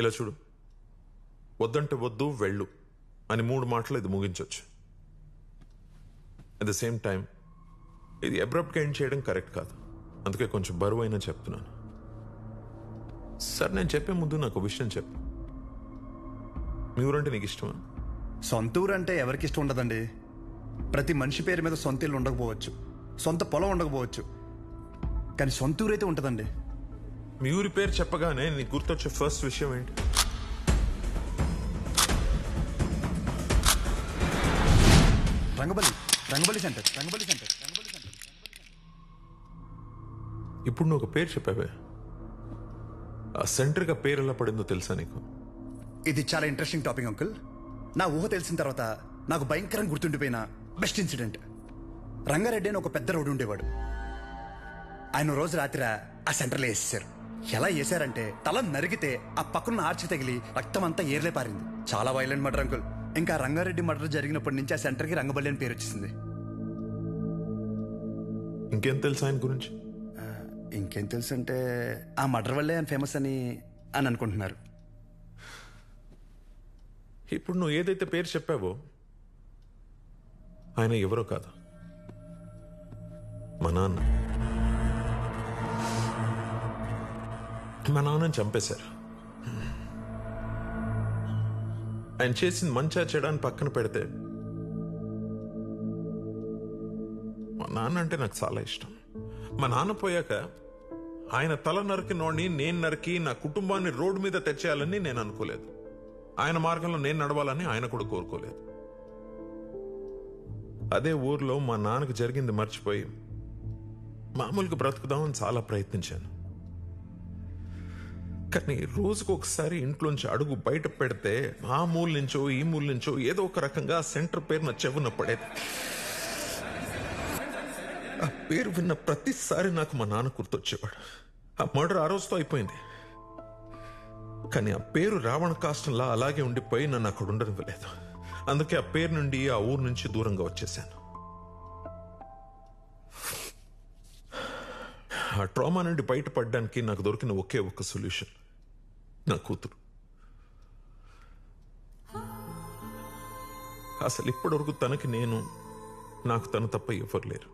ఇలా చూడు, వద్దంటే వద్దు వెళ్ళు అని 3 మాటలు ఇది ముగించవచ్చు. అట్ ద సేమ్ టైం ఇది అబ్రప్ట్గా ఎండ్ చేయడం కరెక్ట్ కాదు. అందుకే కొంచెం బరువు అయినా చెప్తున్నాను. సార్, నేను చెప్పే ముందు నాకు విషయం చెప్పు. మీ ఊరంటే నీకు ఇష్టమా? సొంత ఊరు అంటే ఎవరికి ఇష్టం ఉండదండి. ప్రతి మనిషి పేరు మీద సొంత ఇల్లు ఉండకపోవచ్చు, సొంత పొలం ఉండకపోవచ్చు, కానీ సొంత ఊరైతే ఉంటుందండి. మీ ఊరి పేరు చెప్పగానే నీకు గుర్తొచ్చే ఫస్ట్ విషయం ఏంటి? రంగబలి సెంటర్. ఇప్పుడు నువ్వు ఒక పేరు చెప్పావే, ఆ సెంటర్గా పేరు ఎలా పడిందో తెలుసా నీకు? ఇది చాలా ఇంట్రెస్టింగ్ టాపిక్ అంకుల్. నా ఊహ తెలిసిన తర్వాత నాకు భయంకరంగా గుర్తుండిపోయిన బెస్ట్ ఇన్సిడెంట్. రంగారెడ్డి అని ఒక పెద్ద రోడ్డు ఉండేవాడు. ఆయన రోజు రాత్రి ఆ సెంటర్లో వేసేసారు. ఎలా వేసారంటే తల నరిగితే ఆ పక్కన ఆర్చి తగిలి రక్తం అంతా ఏర్లే పారింది. చాలా వైలెంట్ మర్డర్ అంకుల్. ఇంకా రంగారెడ్డి మర్డర్ జరిగినప్పటి నుంచి ఆ సెంటర్కి రంగబల్లి అని పేరు వచ్చేసింది. ఇంకేం తెలుసు ఆయన గురించి? ఇంకేం తెలుసు అంటే ఆ మర్డర్ వల్లే ఆయన ఫేమస్ అని అనుకుంటున్నారు. ఇప్పుడు నువ్వు ఏదైతే పేరు చెప్పావో ఆయన ఎవరో కాదు, మా నాన్న. మా నాన్నని చంపేశారు. ఆయన చేసింది మంచా చెడాన్ని పక్కన పెడితే మా నాన్న అంటే నాకు చాలా ఇష్టం. మా నాన్న పోయాక ఆయన తల నరికినోడిని నేను నరికి నా కుటుంబాన్ని రోడ్డు మీద తెచ్చేయాలని నేను అనుకోలేదు. ఆయన మార్గంలో నేను నడవాలని ఆయన కూడా కోరుకోలేదు. అదే ఊర్లో మా నాన్నకు జరిగింది మర్చిపోయి మామూలుగా బ్రతుకుదామని చాలా ప్రయత్నించాను. కానీ రోజుకు ఒకసారి ఇంట్లోంచి అడుగు బయట పెడితే ఆ మూల నుంచో ఈ మూల నుంచో ఏదో ఒక రకంగా సెంటర్ పేరు నా చెవున పడేది. ఆ పేరు విన్న ప్రతిసారి నాకు మా నాన్న గుర్తొచ్చేవాడు. ఆ మర్డర్ ఆ రోజుతో అయిపోయింది, కానీ ఆ పేరు రావణ కాష్టంలా అలాగే ఉండిపోయి నన్ను అక్కడ ఉండనివ్వలేదు. అందుకే ఆ పేరు నుండి ఆ ఊరు నుంచి దూరంగా వచ్చేసాను. ఆ ట్రామా నుండి బయటపడడానికి నాకు దొరికిన ఒకే ఒక సొల్యూషన్ నా కూతురు. అసలు ఇప్పటివరకు తనకి నాకు తను తప్ప ఎవరు లేరు.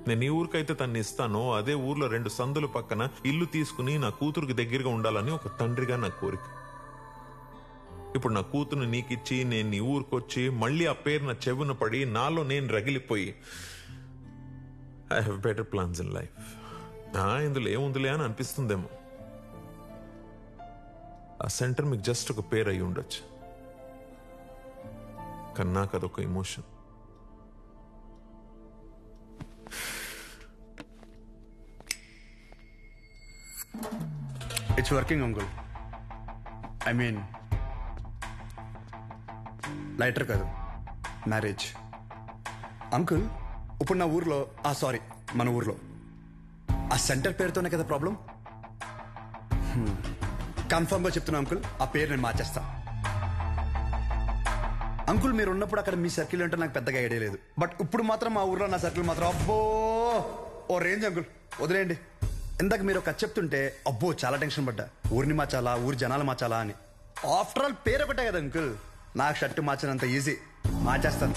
నేను ఈ ఊరికైతే తన్ని ఇస్తానో అదే ఊర్లో 2 సందుల పక్కన ఇల్లు తీసుకుని నా కూతురుకి దగ్గరగా ఉండాలని ఒక తండ్రిగా నా కోరిక. ఇప్పుడు నా కూతురుని నీకిచ్చి నేను నీ ఊరికొచ్చి మళ్ళీ ఆ పేరు నా చెవున పడి నాలో నేను రగిలిపోయి I have better plans in life. ఇందులో ఏముందిలే అని అనిపిస్తుందేమో. ఆ సెంటర్ మీకు జస్ట్ ఒక పేరు అయి ఉండొచ్చు, కానీ నాకు అదొక emotion. It's working uncle. I mean lighter కాదు, మ్యారేజ్. అంకుల్, ఇప్పుడు నా ఊర్లో మన ఊర్లో ఆ సెంటర్ పేరుతోనే కదా ప్రాబ్లం. కన్ఫర్మ్గా చెప్తున్నా అంకుల్, ఆ పేరు నేను మార్చేస్తా. అంకుల్, మీరు ఉన్నప్పుడు అక్కడ మీ సర్కిల్ ఏంటో నాకు పెద్దగా ఐడియా లేదు, బట్ ఇప్పుడు మాత్రం మా ఊర్లో నా సర్కిల్ మాత్రం అబ్బో ఓ రేంజ్ అంకుల్. వదిలేయండి. ఇందాక మీరు ఒక చెప్తుంటే అబ్బో చాలా టెన్షన్ పడ్డా. ఊరిని మార్చాలా, ఊరి జనాలు మార్చాలా అని. ఆఫ్టర్ ఆల్ పేరు ఒకటే కదా అంకుల్. నాకు షర్టు మార్చినంత ఈజీ, మార్చేస్తాను.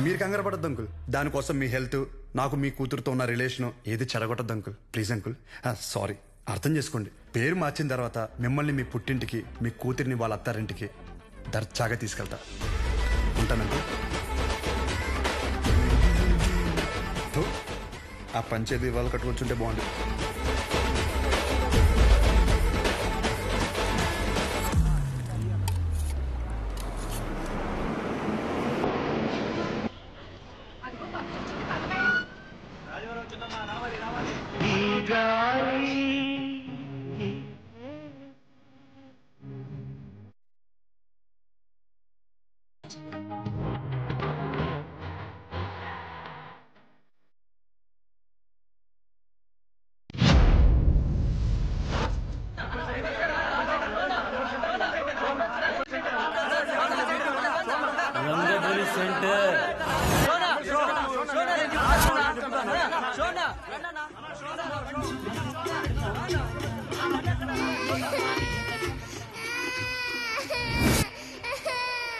మీరు కంగారు పడద్దు అంకుల్. దానికోసం మీ హెల్త్, నాకు మీ కూతురుతో ఉన్న రిలేషన్ ఏది చెడగొట్టద్దు అంకుల్. Please uncle. సారీ, అర్థం చేసుకోండి. పేరు మార్చిన తర్వాత మిమ్మల్ని మీ పుట్టింటికి, మీ కూతురిని వాళ్ళ అత్తారింటికి దర్జాగా తీసుకెళ్తా. ఉంటానంకుల్. ఆ పంచేది వాళ్ళు కట్టుకొచ్చుంటే బాగుంది.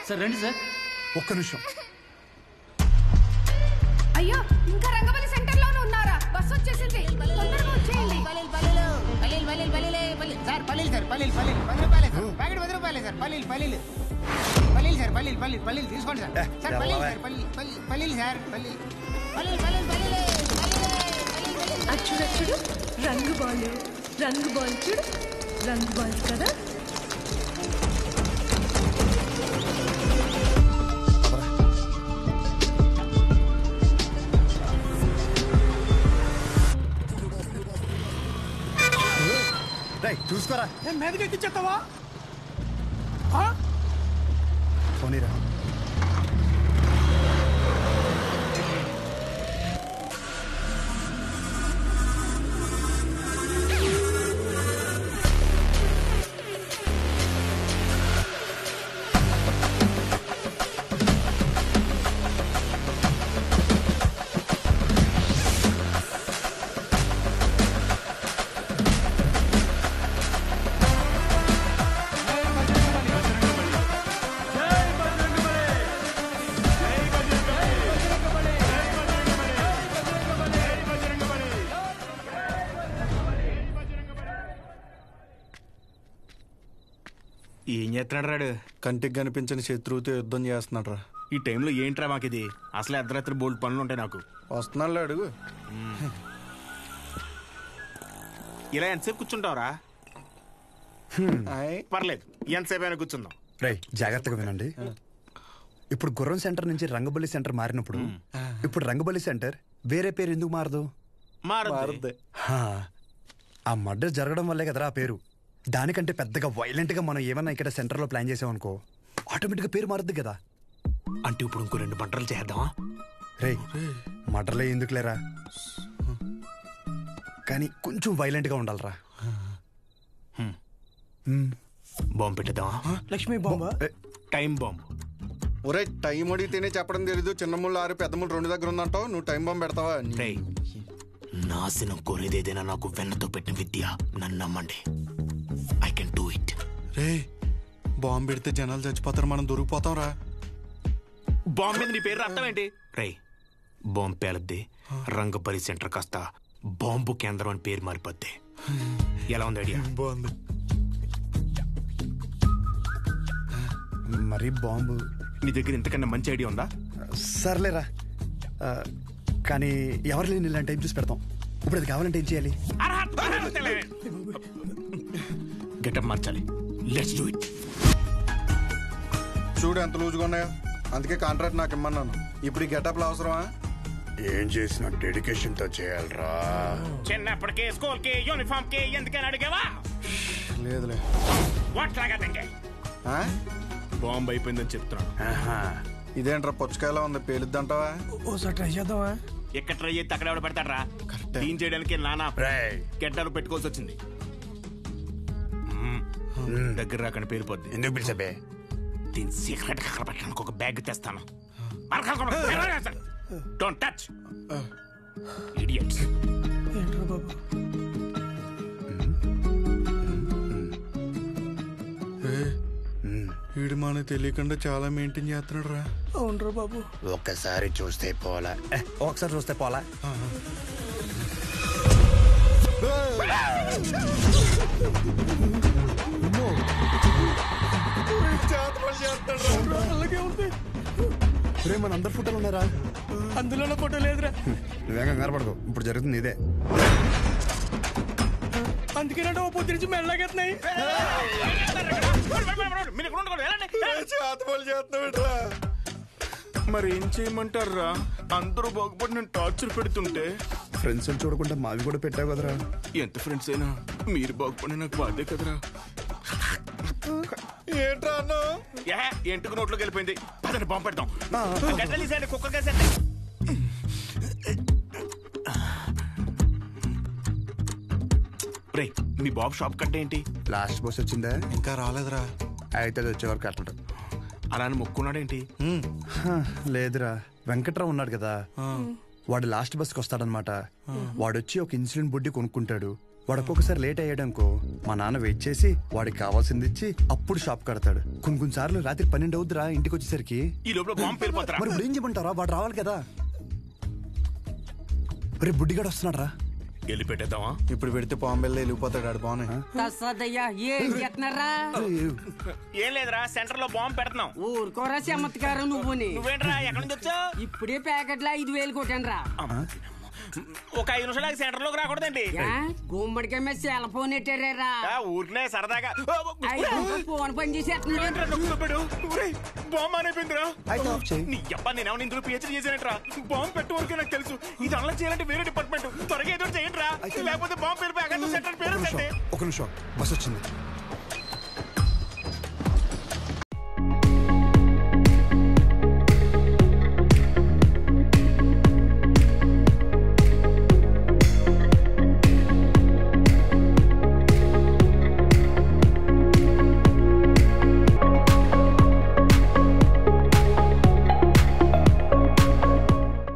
సార్ రండి సార్. ఒక్క నిమిషం. అయ్యో ఇంకా రంగబలి సెంటర్ లోనే ఉన్నారా? బస్ వచ్చేసింది, తొందరగా వచ్చేయండి. సార్ పల్లీలు సార్, పల్లీలు 10 రూపాయలే సార్, ప్యాకెట్ 10 రూపాయలే సార్. పల్లీలు సార్, పల్లీలు తీసుకోండి సార్. సార్ పల్లీలు సార్, పల్లీలు సార్, పల్లీలు. అచ్చుడు అచ్చుడు రంగు బాల్ చూడు, రంగు బాల్ కదా. చూసుకోరా, మీదకి ఎక్కించేస్తావా? పోనీరా. ఏం చేస్తున్నాడు రాడు? కంటికి కనిపించని శత్రువుతో యుద్ధం చేస్తున్నాడు రా. ఈ టైంలో ఏంట్రా మాకిది? అసలే అర్ధరాత్రి బోల్డ్ పనులు ఉంటాయి నాకు. వస్తున్నాడు అడుగు. ఇలా ఎంతసేపు కూర్చుంటావురా? పర్లేదు, ఎంతసేపు అయినా కూర్చుందాం. రై జాగ్రత్తగా వినండి. ఇప్పుడు గుర్రం సెంటర్ నుంచి రంగబలి సెంటర్ మారినప్పుడు ఇప్పుడు రంగబలి సెంటర్ వేరే పేరు ఎందుకు మారదు? మారద్దు. ఆ మర్డర్ జరగడం వల్లే కదరా ఆ పేరు. దానికంటే పెద్దగా వైలెంట్ గా మనం ఏమన్నా ఇక్కడ సెంటర్ లో ప్లాన్ చేసామనుకో ఆటోమేటిక్ గా పేరు మారుద్ది కదా. అంటే ఇప్పుడు ఇంకో 2 మర్డర్లు చేద్దామా? రే మర్డర్లే ఎందుకు లేరా, కానీ కొంచెం వైలెంట్ గా ఉండాలరా. బాంబు పెట్టేద్దామా? లక్ష్మీ బాంబా? Time bomb. ఒరే టైం అడిగితేనే చెప్పడం తెలీదు. చిన్న ముళ్ళు 6 పెద్ద ముళ్ళు 2 దగ్గర ఉందంటావు. నువ్వు టైం బాంబు పెడతావా? నాశనం కోరేదేదైనా నాకు వెన్నతో పెట్టిన విద్య. నన్ను నమ్మండి, I can do it. Ray bomb పెడితే జనాలు చచ్చిపోతారు, మనం దొరికిపోతాం రా. బాంబు మీద నీ పేరు అర్థం ఏంటి? రై బాంబు పేలద్ది, రంగబలి సెంటర్ కాస్త బాంబు కేంద్రం అని పేరు మారిపోద్ది. ఎలా ఉంది ఐడియా? బాగుంది. మరి బాంబు నీ దగ్గర ఇంతకన్నా మంచి ఐడియా ఉందా? సర్లేరా, కానీ ఎవరు లేని ఇలాంటి టైం చూసి పెడతాం. ఇప్పుడు అది కావాలంటే ఏం చేయాలి? గెటప్ మార్చాలి. Let's do it. చూడు ఎంత లూజుగా ఉన్నాయో. అందుకే కాంట్రాక్ట్ నాకు ఇమ్మన్నాను. ఇప్పుడు ఈ గెటప్లు అవసరమా? ఏం చేసిన డెడికేషన్ తో చేయాలరా. చిన్నప్పటికే స్కూల్ కి యూనిఫామ్ కి ఎందుకని అడిగావా? లేదులే. బాంబు అయిపోయిందని చెప్తున్నాను. ఇదేంట్రా పుచ్చకాయలా ఉంది, పేలుద్దంటావా? ఓసారి ట్రై చేద్దామా? ఎక్కడ ట్రై చేస్తే అక్కడ ఎవడ పెడతాడరా? క్లీన్ చేయడానికి నానా గెడ్డలు పెట్టుకోవాల్సి వచ్చింది. దగ్గర రాకని పేరుపోద్ది. ఎందుకు పిలిచబే? దీని సీక్రెట్ అక్కడ పెట్టడానికి ఒక బ్యాగ్ తెస్తాను. Don't touch idiots. ఏంట్రా బాబు? వీడు మనకు తెలియకుండా చాలా మెయింటైన్ చేస్తున్నాడు రా. అవునరా బాబు. ఒక్కసారి చూస్తే పోలా, ఒకసారి చూస్తే పోలా. అలాగే ఉంది. మన అందరు ఫోటోలు ఉన్నారా? అందులో ఫోటో లేదురా. నువ్వేం కంగారు పడకు, ఇప్పుడు జరుగుతుంది ఇదే. అందుకేనంటే ఓ పొద్దు నుంచి మెల్లగెత్తున్నాయి. మరి ఏం చేయమంటారా? అందరూ బాగుపడి నేను టార్చర్ పెడుతుంటే ఫ్రెండ్స్ చూడకుండా మావి కూడా పెట్టావు కదరా. ఎంత ఫ్రెండ్స్ అయినా మీరు బాగుపడి నాకు బాధే కదరా. ఏంట్రా అన్న ఎంటుకు నోట్లోకి వెళ్ళిపోయింది. పదండి బాంబు పెడతాం. కుక్కర్ రే మీ బాబు షాప్ కట్ట ఏంటి? లాస్ట్ బస్ వచ్చిందా? ఇంకా రాలేదురా. అయితే అది వచ్చేవారు కట్టడు. అలా మొక్కున్నాడేంటి? లేదురా, వెంకట్రావు ఉన్నాడు కదా, వాడు లాస్ట్ బస్కి వస్తాడనమాట. వాడొచ్చి ఒక ఇన్సులిన్ బుడ్డి కొనుక్కుంటాడు. వాడు ఒక్కొక్కసారి లేట్ అయ్యాడనుకో మా నాన్న వెయిట్ చేసి వాడికి కావాల్సింది ఇచ్చి అప్పుడు షాప్ కడతాడు. కొన్ని సార్లు రాత్రి 12 అవుద్దిరా ఇంటికి వచ్చేసరికి. ఈ లోపల బాంబు పేలిపోతారా? మరి ఇప్పుడు ఏం చెప్పంటారా? వాడు రావాలి కదా. రేపు బుడ్డిగాడు వస్తున్నాడు రా. వెళ్ళి పెట్టేద్దామా? ఇప్పుడు పెడితే పాంబెల్లో వెళ్ళిపోతాడు ఆడు బాగున్నాయి. ఏం లేదురా, సెంటర్ లో బాంబు పెడుతున్నాం. ఊరుకోరా చమత్కారం నువ్వుని. నువ్వేంట్రా ఎక్కడి నుంచి వచ్చావు? ఇప్పుడే ప్యాకెట్లో 5,000 కొట్టాను రా. ఒక 5 నిమిషాలు సెంటర్ లోకి రాకూడదండి. గుమ్మడికాయ మీద సెల్ ఫోన్ ఎట్టారా? ఊరికనే సరదాగా ఫోన్ పని చేసేస్తున్నాడు. బాంబు అనిపోయిందిరా. అయితే ఆఫ్ చేయి. నీ అబ్బా నేనేమో ఇందులో పిహెచ్డీ చేశానట్రా. బాంబు పెట్టే వరకే నాకు తెలుసు. ఇది అలా చేయాలంటే వేరే డిపార్ట్మెంట్. త్వరగా ఏదో చేయండి రా, లేకపోతే బాంబు పేరు సెంటర్ పేరు. ఒక నిమిషం బస్ వచ్చింది.